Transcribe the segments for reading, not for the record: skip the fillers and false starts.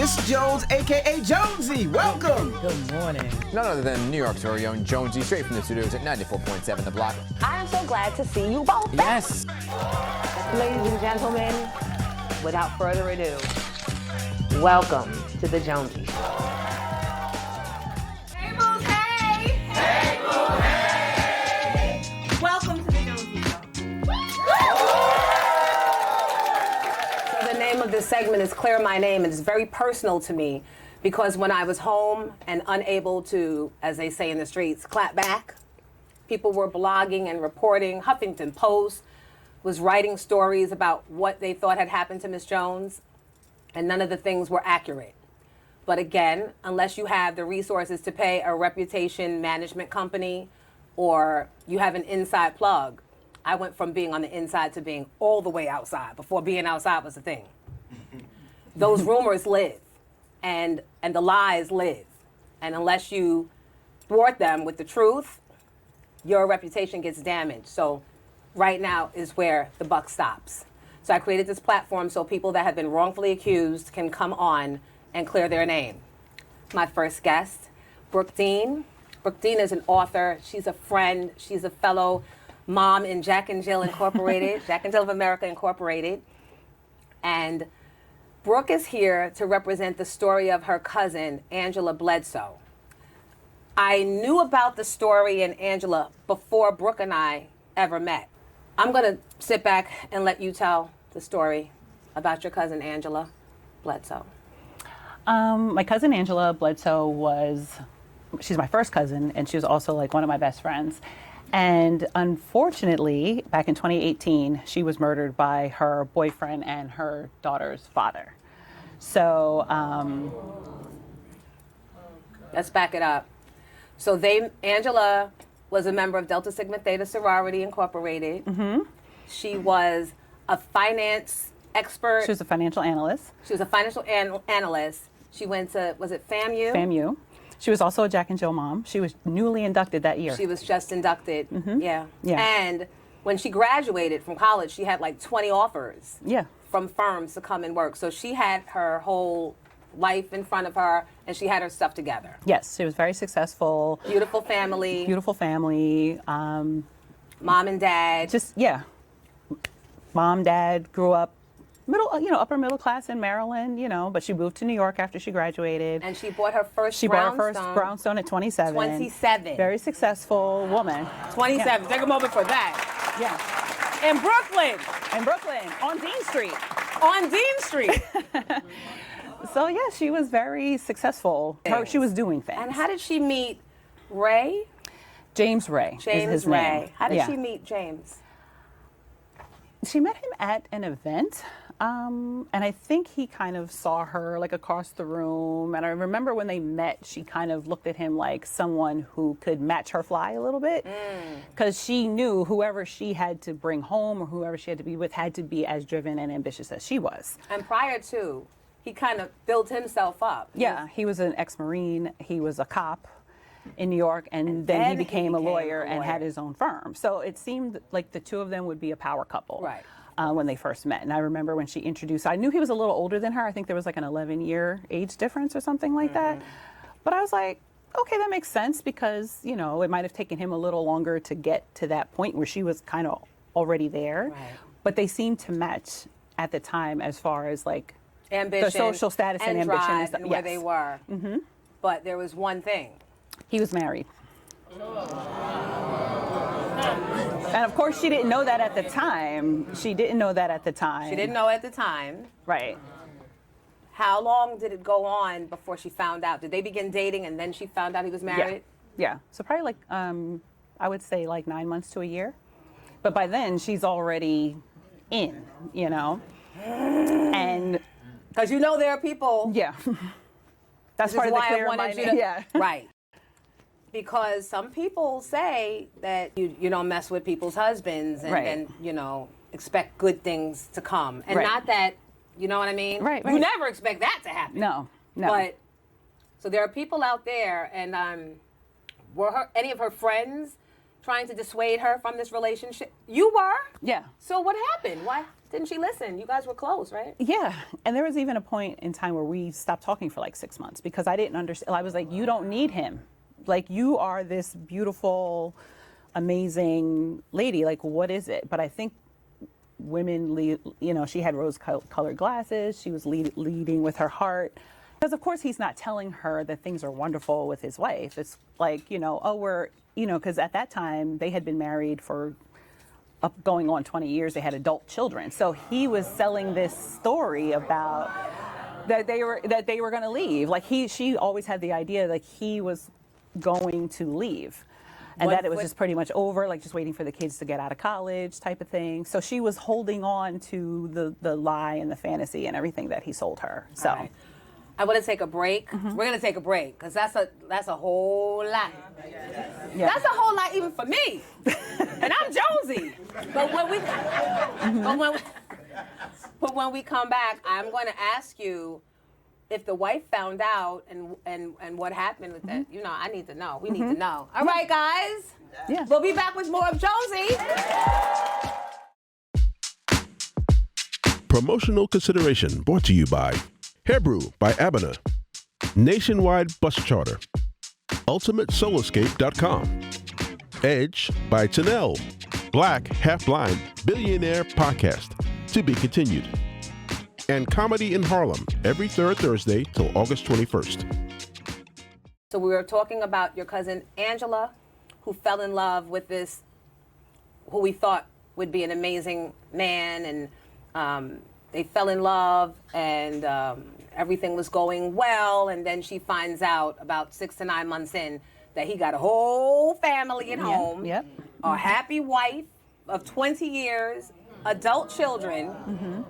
Miss Jones, a.k.a. Jonesy. Welcome. Good morning. None other than New York's very own Jonesy, straight from the studios at 94.7 The Block. I am so glad to see you both. Yes. Ladies and gentlemen, without further ado, welcome to the Jonesy Show. Hey, Moose, hey! Hey, Moose, hey! Welcome to the Jonesy Show. So the name of this segment is Clear My Name, and it's very personal to me because when I was home and unable to, as they say in the streets, clap back, people were blogging and reporting. Huffington Post was writing stories about what they thought had happened to Miss Jones, and none of the things were accurate. But again, unless you have the resources to pay a reputation management company or you have an inside plug, I went from being on the inside to being all the way outside before being outside was a thing. Those rumors live and the lies live. And unless you thwart them with the truth, your reputation gets damaged. So right now is where the buck stops. So I created this platform so people that have been wrongfully accused can come on and clear their name. My first guest, Brooke Dean. Brooke Dean is an author. She's a friend. She's a fellow mom in Jack and Jill Incorporated, Jack and Jill of America Incorporated. And Brooke is here to represent the story of her cousin, Angela Bledsoe. I knew about the story and Angela before Brooke and I ever met. I'm going to sit back and let you tell the story about your cousin, Angela Bledsoe. My cousin Angela Bledsoe she's my first cousin, and she was also like one of my best friends. And unfortunately, back in 2018, she was murdered by her boyfriend and her daughter's father. So, let's back it up. So Angela was a member of Delta Sigma Theta Sorority Incorporated. Mm-hmm. She was a finance expert. She was a financial analyst. She was a financial analyst. She went to, was it FAMU? FAMU. She was also a Jack and Jill mom. She was newly inducted that year. She was just inducted. Mm-hmm. Yeah. Yeah. And when she graduated from college, she had like 20 offers. Yeah. From firms to come and work. So she had her whole life in front of her, and she had her stuff together. Yes, she was very successful. Beautiful family. Beautiful family. Mom and dad. Mom, dad grew up upper middle class in Maryland, but she moved to New York after she graduated. And she bought her first brownstone at 27. 27. Very successful woman. 27. Yeah. Take a moment for that. Yeah. In Brooklyn, on Dean Street. On Dean Street. So yeah, she was very successful. She was doing things. And how did she meet Ray? James Ray is his name. How did she meet James? She met him at an event, and I think he kind of saw her like across the room. And I remember when they met, she kind of looked at him like someone who could match her fly a little bit, because she knew whoever she had to bring home or whoever she had to be with had to be as driven and ambitious as she was. And prior to, he kind of built himself up. Yeah, he was an ex-Marine. He was a cop in New York, and then he became a lawyer and had his own firm. So it seemed like the two of them would be a power couple. Right. When they first met. And I remember when she introduced, I knew he was a little older than her. I think there was like an 11-year age difference or something like that. But I was like, okay, that makes sense, because, it might have taken him a little longer to get to that point where she was kind of already there. Right. But they seemed to match at the time as far as like ambition, the social status and ambition drive and stuff. And where they were. Mm-hmm. But there was one thing. He was married. And of course, she didn't know that at the time. She didn't know at the time. Right. How long did it go on before she found out? Did they begin dating and then she found out he was married? Yeah. So probably like, I would say like 9 months to a year. But by then, she's already in, And because there are people. Yeah. That's part of the clear my name. Yeah. Right. Because some people say that you don't mess with people's husbands and expect good things to come. And not that, you know what I mean? Right. You never expect that to happen. No. But, so there are people out there, and were any of her friends trying to dissuade her from this relationship? You were? Yeah. So what happened? Why? didn't she listen? You guys were close, right? Yeah, and there was even a point in time where we stopped talking for like 6 months because I didn't understand. I was like, you don't need him. Like, you are this beautiful, amazing lady. Like, what is it? But I think women, she had rose-colored glasses. She was leading with her heart. Because, of course, he's not telling her that things are wonderful with his wife. It's like, because at that time they had been married for going on 20 years. They had adult children. So he was selling this story about that they were going to leave. Like, she always had the idea like he was going to leave. And that it was just pretty much over, like just waiting for the kids to get out of college type of thing. So she was holding on to the lie and the fantasy and everything that he sold her. So right. I want to take a break. We're going to take a break because that's a whole lot. Yeah. That's a whole lot even for me. And I'm Jonesy. But when we come back, I'm going to ask you if the wife found out and what happened with that. I need to know. We need to know. All right, guys. Yeah. We'll be back with more of Jonesy. Promotional consideration brought to you by Hairbrew by Abena, Nationwide Bus Charter, UltimateSoulEscape.com, Edge by Tanel, Black Half Blind Billionaire Podcast, to be continued, and Comedy in Harlem every third Thursday till August 21st. So we were talking about your cousin Angela, who fell in love with this, who we thought would be an amazing man, and they fell in love, and everything was going well, and then she finds out about 6 to 9 months in that he got a whole family at home, a happy wife of 20 years, adult children.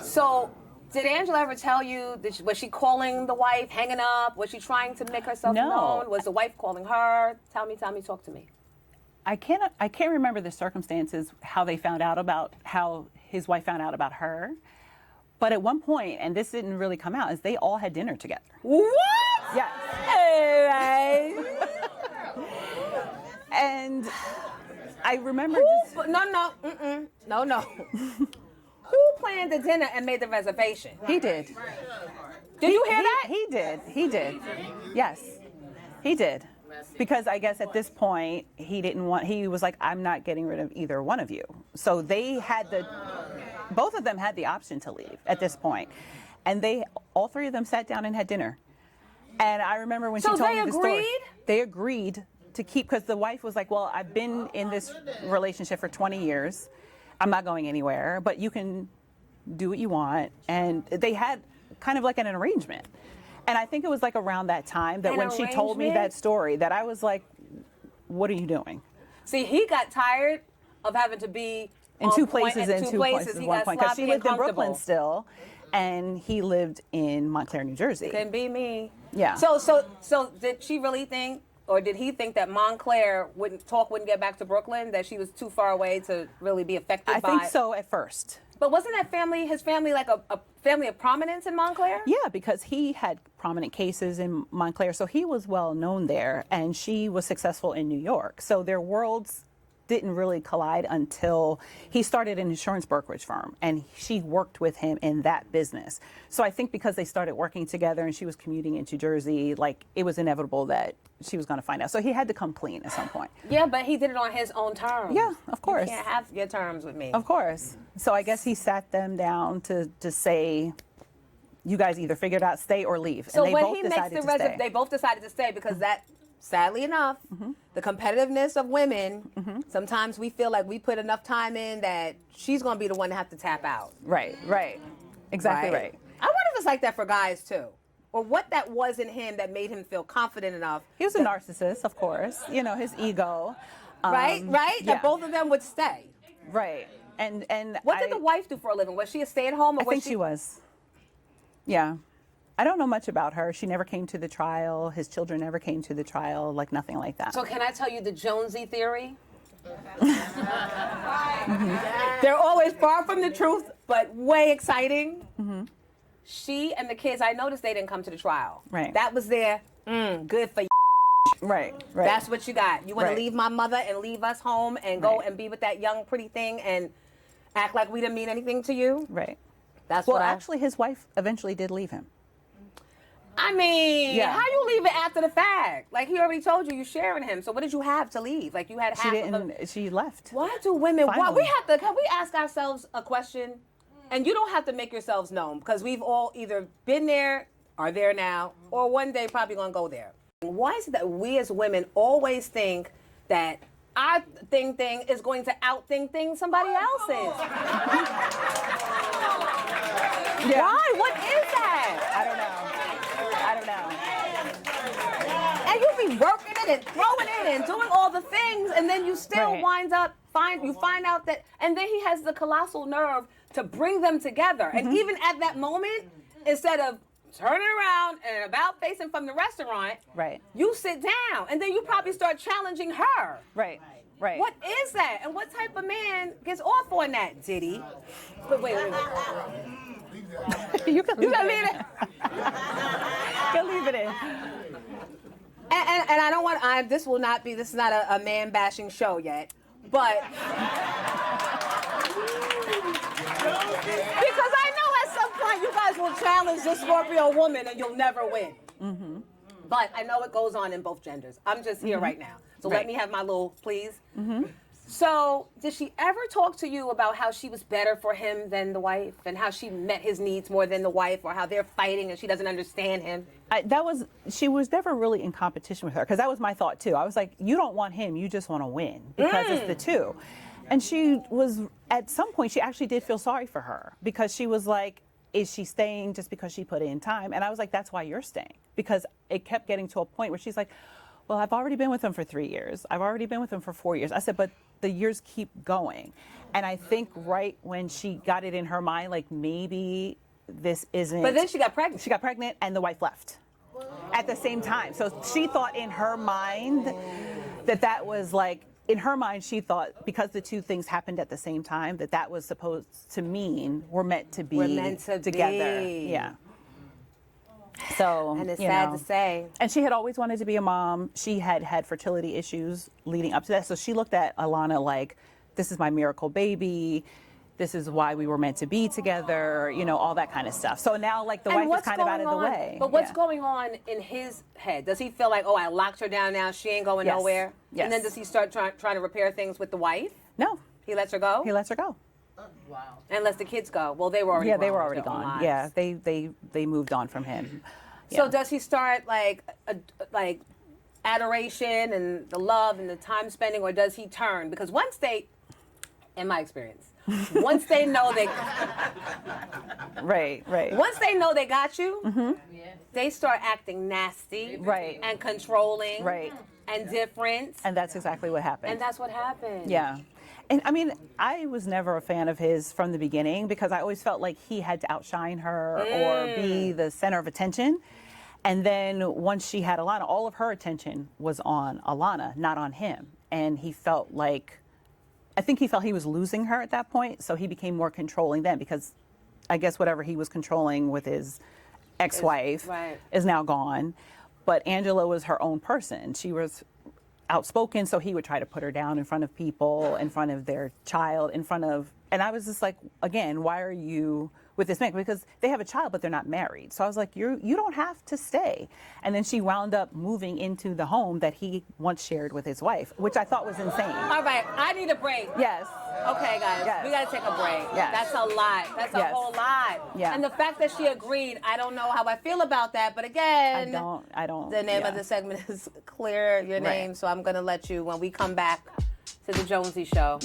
So did Angela ever tell you, was she calling the wife, hanging up? Was she trying to make herself known? Was the wife calling her? Tell me, talk to me. I can't remember the circumstances, how his wife found out about her. But at one point, and this didn't really come out, is they all had dinner together. What? Yes. And I remember No. Who planned the dinner and made the reservation? He did. Did you hear that? He did. Yes, he did. Because I guess at this point, he was like, I'm not getting rid of either one of you. So both of them had the option to leave at this point. And all three of them sat down and had dinner. And I remember when she told me the story. They agreed to keep, because the wife was like, well, I've been in this relationship for 20 years. I'm not going anywhere, but you can do what you want. And they had kind of like an arrangement. And I think it was like around that time that when she told me that story, that I was like, what are you doing? See, he got tired of having to be in two places at one point. Because she lived in Brooklyn still, and he lived in Montclair, New Jersey. Can be me. Yeah. So did she really think, or did he think that Montclair wouldn't get back to Brooklyn, that she was too far away to really be affected by? I think so at first. But wasn't his family like a family of prominence in Montclair? Yeah, because he had prominent cases in Montclair, so he was well known there, and she was successful in New York. So their worlds didn't really collide until he started an insurance brokerage firm, and she worked with him in that business. So I think because they started working together and she was commuting into Jersey, like, it was inevitable that she was going to find out. So he had to come clean at some point. Yeah, but he did it on his own terms. Yeah, of course. You can't have your terms with me. Of course. So I guess he sat them down to say, you guys either figure it out, stay or leave. So and when he makes they both decided to stay, because that, sadly enough, the competitiveness of women, sometimes we feel like we put enough time in that she's going to be the one to have to tap out. Right. Exactly right. I wonder if it's like that for guys too, or what that was in him that made him feel confident enough. He was a narcissist, of course. His ego. Right. That both of them would stay. Right. And what did the wife do for a living? Was she a stay-at-home? I think she was. Yeah. I don't know much about her. She never came to the trial. His children never came to the trial, like nothing like that. So can I tell you the Jonesy theory? They're always far from the truth, but way exciting. She and the kids, I noticed they didn't come to the trial. Right. That was their good for you. Right. That's what you got. You want to leave my mother and leave us home and go and be with that young pretty thing, and act like we didn't mean anything to you. Right. That's Well, what actually, his wife eventually did leave him. I mean, Yeah. how you leave it after the fact? Like, he already told you sharing him. So what did you have to leave? Like, you had She half of didn't. She left. Why do women? Why Finally. we have to? Can we ask ourselves a question? And you don't have to make yourselves known because we've all either been there, are there now, or one day probably gonna go there. Why is it that we as women always think that our thing is going to out-thing somebody else's? Yeah. Why? What is that? I don't know. And you be working it and throwing it and doing all the things, and then you still Right. find out that, and then he has the colossal nerve to bring them together. And even at that moment, instead of turning around and about facing from the restaurant, Right. you sit down, and then you probably start challenging her. Right. Right. What is that? And what type of man gets off on that, Diddy? But wait. You can leave gotta it leave in. it. You can leave it in. And I don't want, this is not a man bashing show yet, but because I know at some point you guys will challenge this Scorpio woman and you'll never win. Mm-hmm. But I know it goes on in both genders. I'm just here right now. So let Right. me have my little please. Mm-hmm. So did she ever talk to you about how she was better for him than the wife and how she met his needs more than the wife or how they're fighting and she doesn't understand him? She was never really in competition with her because that was my thought too. I was like, you don't want him, you just want to win because it's the two. And she was, at some point, she actually did feel sorry for her because she was like, is she staying just because she put in time? And I was like, that's why you're staying, because it kept getting to a point where she's like, well, I've already been with him for 3 years. I've already been with him for 4 years. I said, but the years keep going. And I think right when she got it in her mind, like maybe this isn't. But then she got pregnant. She got pregnant and the wife left at the same time. So she thought in her mind that was like, in her mind, she thought because the two things happened at the same time, that was supposed to mean we're meant to be together. Be. Yeah. So, And it's sad to say. And she had always wanted to be a mom. She had had fertility issues leading up to that. So she looked at Alana like, this is my miracle baby. This is why we were meant to be together, all that kind of stuff. So now, like, the wife is kind of out of the way. But what's going on in his head? Does he feel like, oh, I locked her down now, she ain't going nowhere? Yes. And then does he start trying to repair things with the wife? No. He lets her go? He lets her go. Wow. And lets the kids go. Well, they were already Yeah, they grown were with already their own gone. lives. Yeah, they moved on from him. So Yeah. does he start like adoration and the love and the time spending, or does he turn? Because once they, in my experience, once they know they, Right. once they know they got you, they start acting nasty, Right. and controlling, Right. and different, And that's exactly what happened. and that's what happened. Yeah. And I mean, I was never a fan of his from the beginning because I always felt like he had to outshine her or be the center of attention. And then once she had Alana, all of her attention was on Alana, not on him. And he felt like, I think he felt he was losing her at that point. So he became more controlling then because I guess whatever he was controlling with his ex-wife Right. is now gone. But Angela was her own person. She was outspoken, so he would try to put her down in front of people, in front of their child, and I was just like, again, why are you with this man? Because they have a child, but they're not married. So I was like, you don't have to stay. And then she wound up moving into the home that he once shared with his wife, which I thought was insane. All right, I need a break. Yes. Okay, guys, Yes. we gotta take a break. Yes. That's a lot. That's a Yes. whole lot. Yeah. And the fact that she agreed, I don't know how I feel about that. But again, I don't. the name yeah. of the segment is Clear Your Name. Right. So I'm gonna let you, when we come back to the Jonesy Show.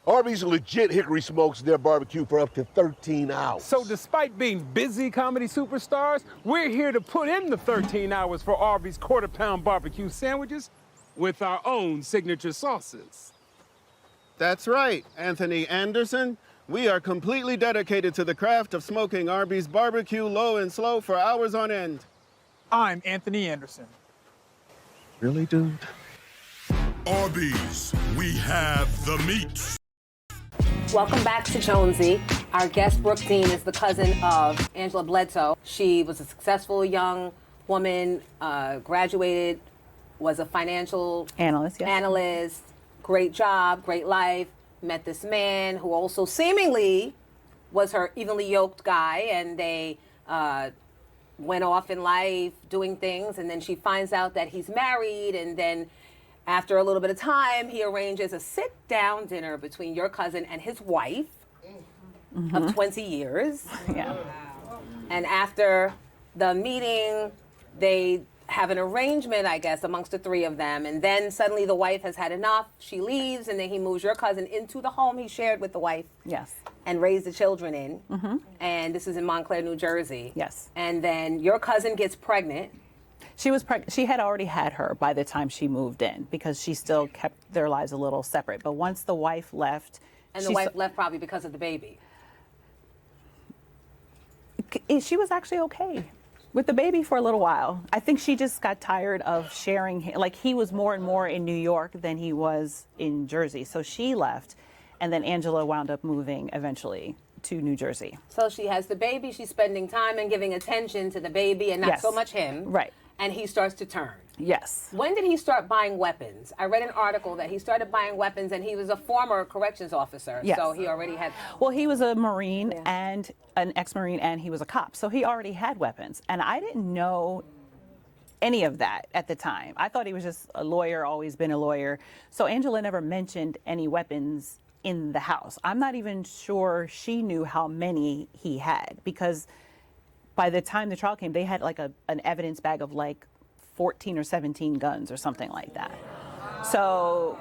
Arby's legit hickory smokes their barbecue for up to 13 hours. So despite being busy comedy superstars, we're here to put in the 13 hours for Arby's quarter-pound barbecue sandwiches with our own signature sauces. That's right, Anthony Anderson. We are completely dedicated to the craft of smoking Arby's barbecue low and slow for hours on end. I'm Anthony Anderson. Really, dude? Arby's, we have the meat. Welcome back to Jonesy. Our guest, Brooke Dean, is the cousin of Angela Bledsoe. She was a successful young woman, graduated, was a financial Analyst, yes. analyst, great job, great life, met this man who also seemingly was her evenly yoked guy, and they went off in life doing things, and then she finds out that he's married, and then after a little bit of time, he arranges a sit-down dinner between your cousin and his wife of 20 years. Yeah. And after the meeting, they have an arrangement, I guess, amongst the three of them. And then suddenly the wife has had enough. She leaves, and then he moves your cousin into the home he shared with the wife. Yes. And raised the children in. And this is in Montclair, New Jersey. Yes. And then your cousin gets pregnant. She was pregnant. She had already had her by the time she moved in because she still kept their lives a little separate. But once the wife left, And the wife left probably because of the baby. She was actually okay with the baby for a little while. I think she just got tired of sharing. Like, he was more and more in New York than he was in Jersey. So she left, and then Angela wound up moving eventually to New Jersey. So she has the baby. She's spending time and giving attention to the baby and not Yes. so much him. Right. And he starts to turn. Yes. When did he start buying weapons? I read an article that he started buying weapons, and he was a former corrections officer. Yes. So he already had. Well, he was a Marine and an ex-Marine, and he was a cop. So he already had weapons. And I didn't know any of that at the time. I thought he was just a lawyer, always been a lawyer. So Angela never mentioned any weapons in the house. I'm not even sure she knew how many he had, because by the time the trial came, they had like an evidence bag of like 14 or 17 guns or something like that. So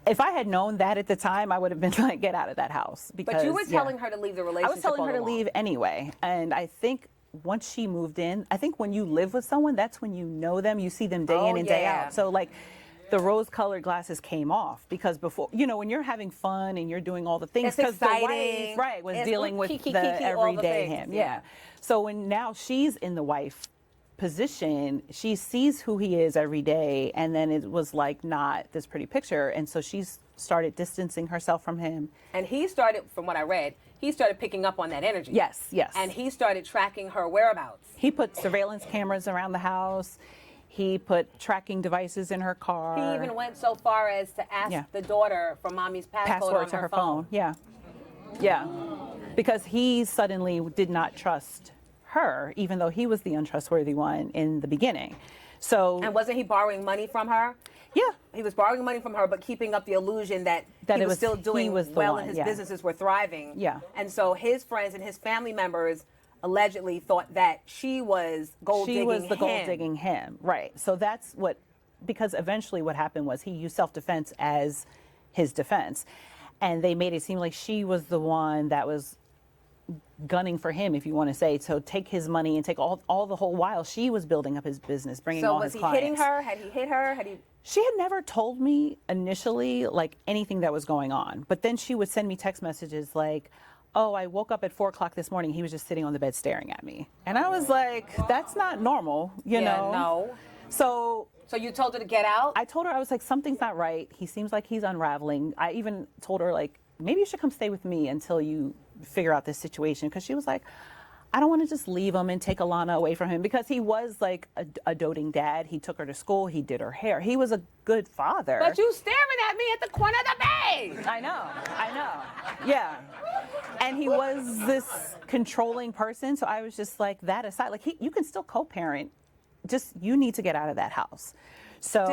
if I had known that at the time, I would have been like, get out of that house. Because, But you were telling her to leave the relationship. I was telling her to leave anyway. And I think once she moved in, I think when you live with someone, that's when you know them, you see them day in and day out. So like the rose-colored glasses came off, because before, you know, when you're having fun and you're doing all the things, because the wife, right, was dealing with the everyday him. Yeah. So when now she's in the wife position, she sees who he is every day, and then it was like not this pretty picture, and so she's started distancing herself from him. And he started, from what I read, he started picking up on that energy. Yes, yes. And he started tracking her whereabouts. He put surveillance cameras around the house. He put tracking devices in her car. He even went so far as to ask the daughter for mommy's password to on her phone. Yeah. Yeah. Because he suddenly did not trust her, even though he was the untrustworthy one in the beginning. So. And wasn't he borrowing money from her? Yeah. He was borrowing money from her, but keeping up the illusion that he was still doing well and his businesses were thriving. Yeah. And so his friends and his family members allegedly thought that she was gold digging him. She was the gold digging him, right. So that's what, because eventually what happened was he used self-defense as his defense. And they made it seem like she was the one that was gunning for him, if you want to say, so take his money and take all the whole while she was building up his business, bringing all his clients. So was he hitting her? Had he hit her? She had never told me initially like anything that was going on, but then she would send me text messages like, oh, I woke up at 4 o'clock this morning, he was just sitting on the bed staring at me. And I was like, that's not normal, you know? No. So you told her to get out? I told her, I was like, something's not right. He seems like he's unraveling. I even told her, like, maybe you should come stay with me until you figure out this situation. Because she was like, I don't want to just leave him and take Alana away from him, because he was like a doting dad. He took her to school. He did her hair. He was a good father. But you staring at me at the corner of the bed. I know. Yeah. And he was this controlling person. So I was just like, that aside, like you can still co-parent. Just, you need to get out of that house. So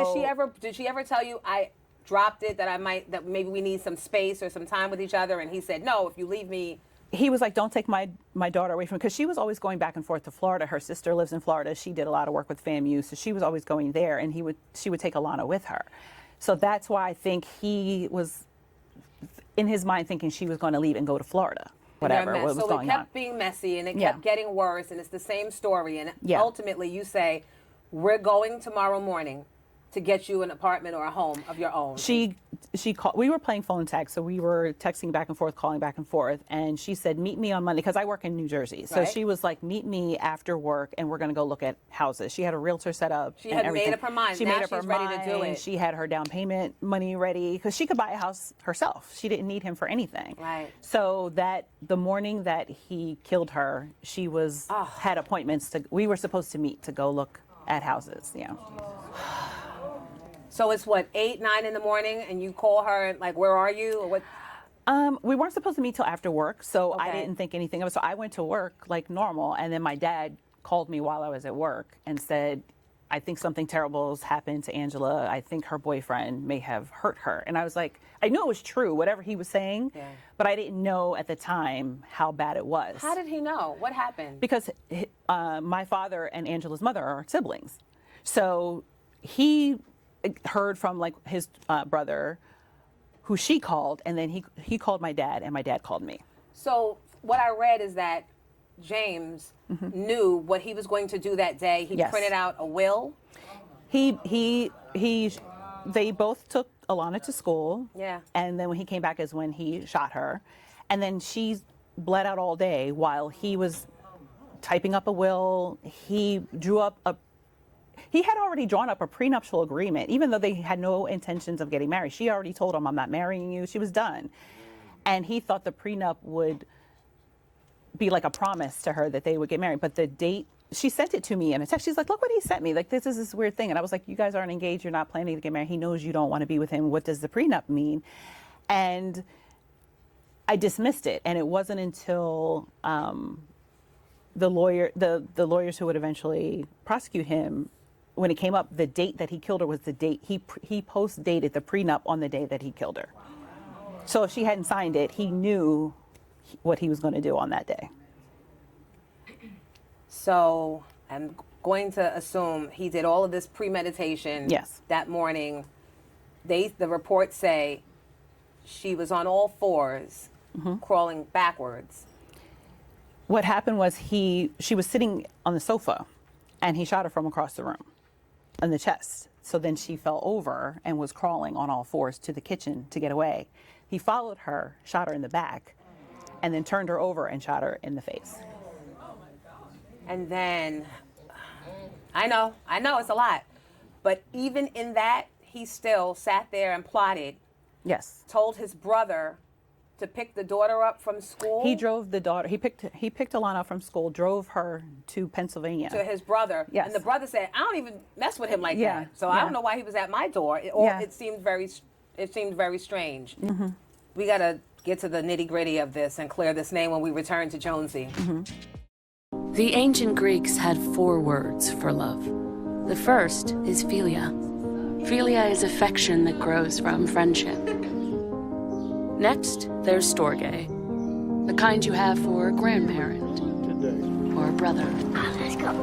did she ever tell you, I dropped it, that maybe we need some space or some time with each other? And he said, no, if you leave me. He was like, don't take my daughter away from me, because she was always going back and forth to Florida. Her sister lives in Florida. She did a lot of work with FAMU, so she was always going there, and she would take Alana with her. So that's why I think he was, in his mind, thinking she was going to leave and go to Florida, whatever what was going on. So it kept being messy, and it kept getting worse, and it's the same story. And ultimately, you say, we're going tomorrow morning to get you an apartment or a home of your own. She called. We were playing phone tag, so we were texting back and forth, calling back and forth, and she said, meet me on Monday, because I work in New Jersey. So she was like, meet me after work, and we're going to go look at houses. She had a realtor set up. She had made up her mind. She now made up her ready mind. To do it. She had her down payment money ready, because she could buy a house herself. She didn't need him for anything. Right. So that the morning that he killed her, she had appointments we were supposed to meet to go look at houses. Yeah. So it's what, 8, 9 in the morning, and you call her and like, where are you, or what? We weren't supposed to meet till after work, so I Okay. didn't think anything of it. So I went to work like normal, and then my dad called me while I was at work and said, I think something terrible has happened to Angela. I think her boyfriend may have hurt her. And I was like, I knew it was true, whatever he was saying, but I didn't know at the time how bad it was. How did he know? What happened? Because my father and Angela's mother are siblings. So he heard from like his brother, who she called, and then he called my dad, and my dad called me. So what I read is that James knew what he was going to do that day. He Yes. printed out a will. They both took Alana to school. Yeah. And then when he came back is when he shot her. And then she bled out all day while he was typing up a will. He had already drawn up a prenuptial agreement, even though they had no intentions of getting married. She already told him, I'm not marrying you. She was done. And he thought the prenup would be like a promise to her that they would get married. But the date, she sent it to me in a text. She's like, look what he sent me. Like, this is this weird thing. And I was like, you guys aren't engaged. You're not planning to get married. He knows you don't want to be with him. What does the prenup mean? And I dismissed it. And it wasn't until the lawyers who would eventually prosecute him, when it came up, the date that he killed her was the date. He post-dated the prenup on the day that he killed her. So if she hadn't signed it, he knew what he was going to do on that day. So I'm going to assume he did all of this premeditation. Yes. That morning. The reports say she was on all fours, crawling backwards. What happened was she was sitting on the sofa, and he shot her from across the room in the chest. So then she fell over and was crawling on all fours to the kitchen to get away. He followed her, shot her in the back, and then turned her over and shot her in the face. And then, I know it's a lot, but even in that, he still sat there and plotted. Yes. Told his brother to pick the daughter up from school. He drove the daughter. He picked Alana up from school, drove her to Pennsylvania. To his brother. Yes. And the brother said, I don't even mess with him like Yeah, that. So I yeah. don't know why he was at my door. It seemed very strange. Mm-hmm. We got to get to the nitty-gritty of this and clear this name when we return to Jonesy. The ancient Greeks had 4 words for love. The first is philia. Philia is affection that grows from friendship. Next, there's storge, the kind you have for a grandparent or a brother. Let's go.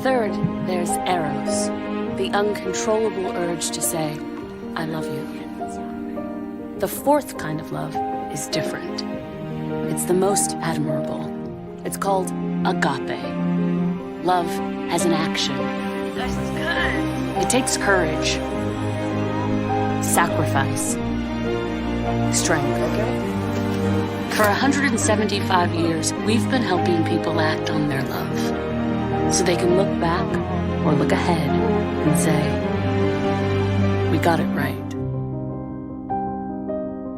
Third, there's eros, the uncontrollable urge to say, I love you. The 4th kind of love is different. It's the most admirable. It's called agape. Love as an action. This is good. It takes courage, sacrifice, strength. For 175 years, we've been helping people act on their love so they can look back or look ahead and say, we got it right.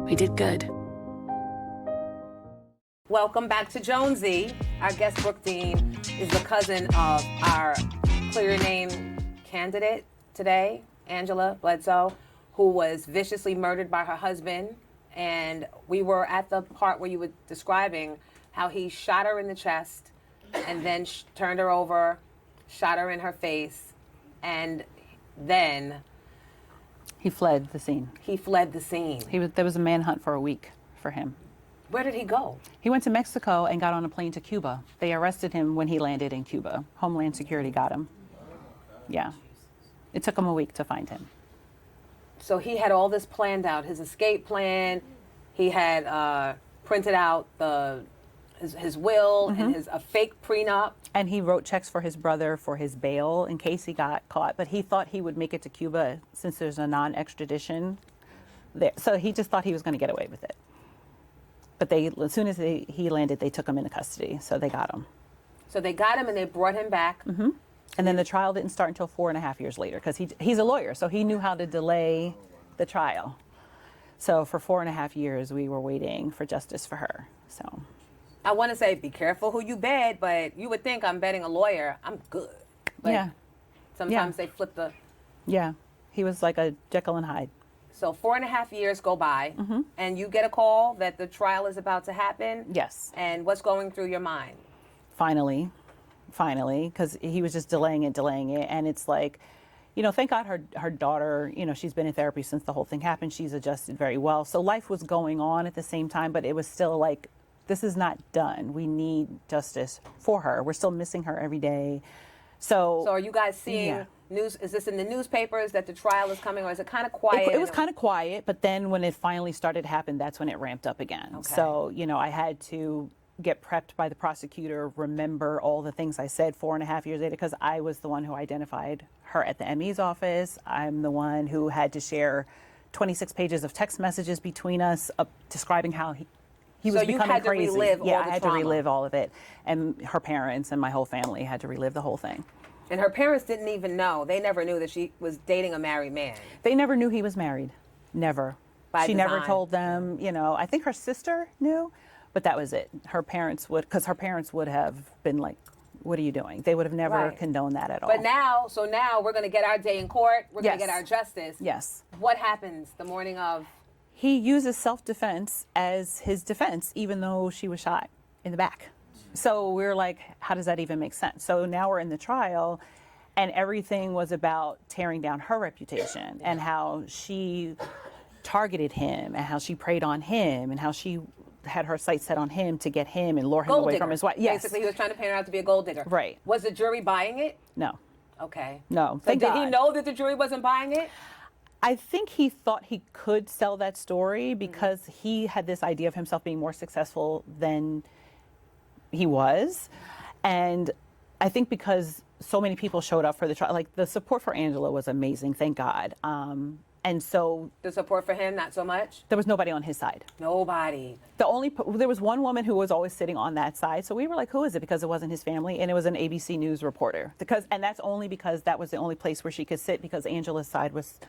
We did good. Welcome back to Jonesy. Our guest, Brooke Dean, is the cousin of our clear name candidate today, Angela Bledsoe, who was viciously murdered by her husband. And we were at the part where you were describing how he shot her in the chest and then turned her over, shot her in her face, and then He fled the scene. There was a manhunt for a week for him. Where did he go? He went to Mexico and got on a plane to Cuba. They arrested him when he landed in Cuba. Homeland Security got him. Yeah. It took him a week to find him. So he had all this planned out, his escape plan. He had printed out his will and a fake prenup. And he wrote checks for his brother for his bail in case he got caught. But he thought he would make it to Cuba since there's a non-extradition there. So he just thought he was going to get away with it. But as soon as he landed, they took him into custody. So they got him. So they got him and they brought him back. Mm-hmm. And then the trial didn't start until 4.5 years later because he's a lawyer. So he knew how to delay the trial. So for 4.5 years, we were waiting for justice for her. So I want to say, be careful who you bet, but you would think I'm betting a lawyer. I'm good. But yeah. sometimes they flip the Yeah, he was like a Jekyll and Hyde. So 4.5 years go by, and you get a call that the trial is about to happen. Yes. And what's going through your mind? Finally, because he was just delaying it, and it's like, thank God her daughter, she's been in therapy since the whole thing happened. She's adjusted very well. So life was going on at the same time, but it was still like, this is not done. We need justice for her. We're still missing her every day. So are you guys seeing news? Is this in the newspapers that the trial is coming, or is it kind of quiet? It was kind of quiet, but then when it finally started to happen, that's when it ramped up again. Okay. So, I had to get prepped by the prosecutor, remember all the things I said 4.5 years later, because I was the one who identified her at the ME's office. I'm the one who had to share 26 pages of text messages between us describing how he was becoming crazy. So you had to relive all the I had to trauma. relive all of it. And her parents and my whole family had to relive the whole thing. And her parents didn't even know. They never knew that she was dating a married man. They never knew he was married. Never. By She never design. told them, I think her sister knew, but that was it. Her parents would have been like, what are you doing? They would have never Right. condoned that at all. But now we're going to get our day in court. We're going to Yes. get our justice. Yes. What happens the morning of? He uses self-defense as his defense, even though she was shot in the back. So we're like, how does that even make sense? So now we're in the trial, and everything was about tearing down her reputation and how she targeted him and how she preyed on him and how she had her sights set on him to get him and lure him Gold away digger. from his wife. Yes. Basically, he was trying to paint her out to be a gold digger. Right. Was the jury buying it? No. Okay. No. So Thank did God. he know that the jury wasn't buying it? I think he thought he could sell that story because he had this idea of himself being more successful than he was. And I think because so many people showed up for the trial, like the support for Angela was amazing, thank God. And so The support for him, not so much? there was nobody on his side. Nobody. There was one woman who was always sitting on that side. So we were like, who is it? Because it wasn't his family. And it was an ABC News reporter. And that's only because that was the only place where she could sit because Angela's side was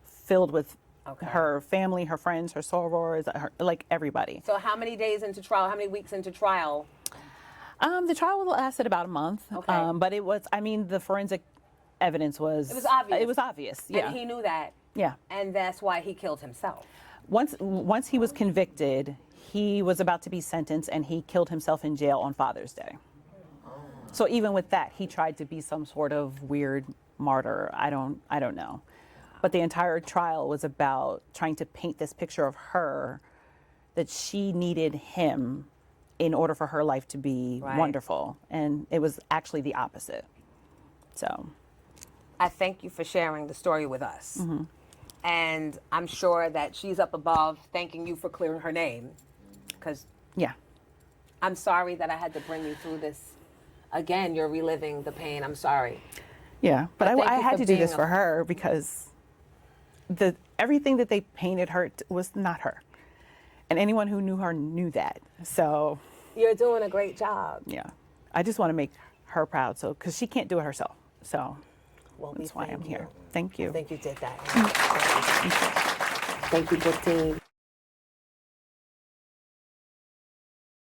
filled with her family, her friends, her sorors, like everybody. So how many days into trial? How many weeks into trial? The trial lasted about a month. Okay. But it was, the forensic evidence was... It was obvious. It was obvious, yeah. And he knew that. Yeah. And that's why he killed himself. Once he was convicted, he was about to be sentenced and he killed himself in jail on Father's Day. So even with that, he tried to be some sort of weird martyr. I don't know. But the entire trial was about trying to paint this picture of her, that she needed him in order for her life to be wonderful. And it was actually the opposite. So I thank you for sharing the story with us. And I'm sure that she's up above thanking you for clearing her name. Because I'm sorry that I had to bring you through this. Again, you're reliving the pain. I'm sorry. Yeah, but thank I you had for to do being this for her because everything that they painted her was not her. And anyone who knew her knew that. So You're doing a great job. yeah, I just want to make her proud. So because she can't do it herself. So Well, that's why I'm thank here. you. Thank you. I think you did that. Thank you, good team.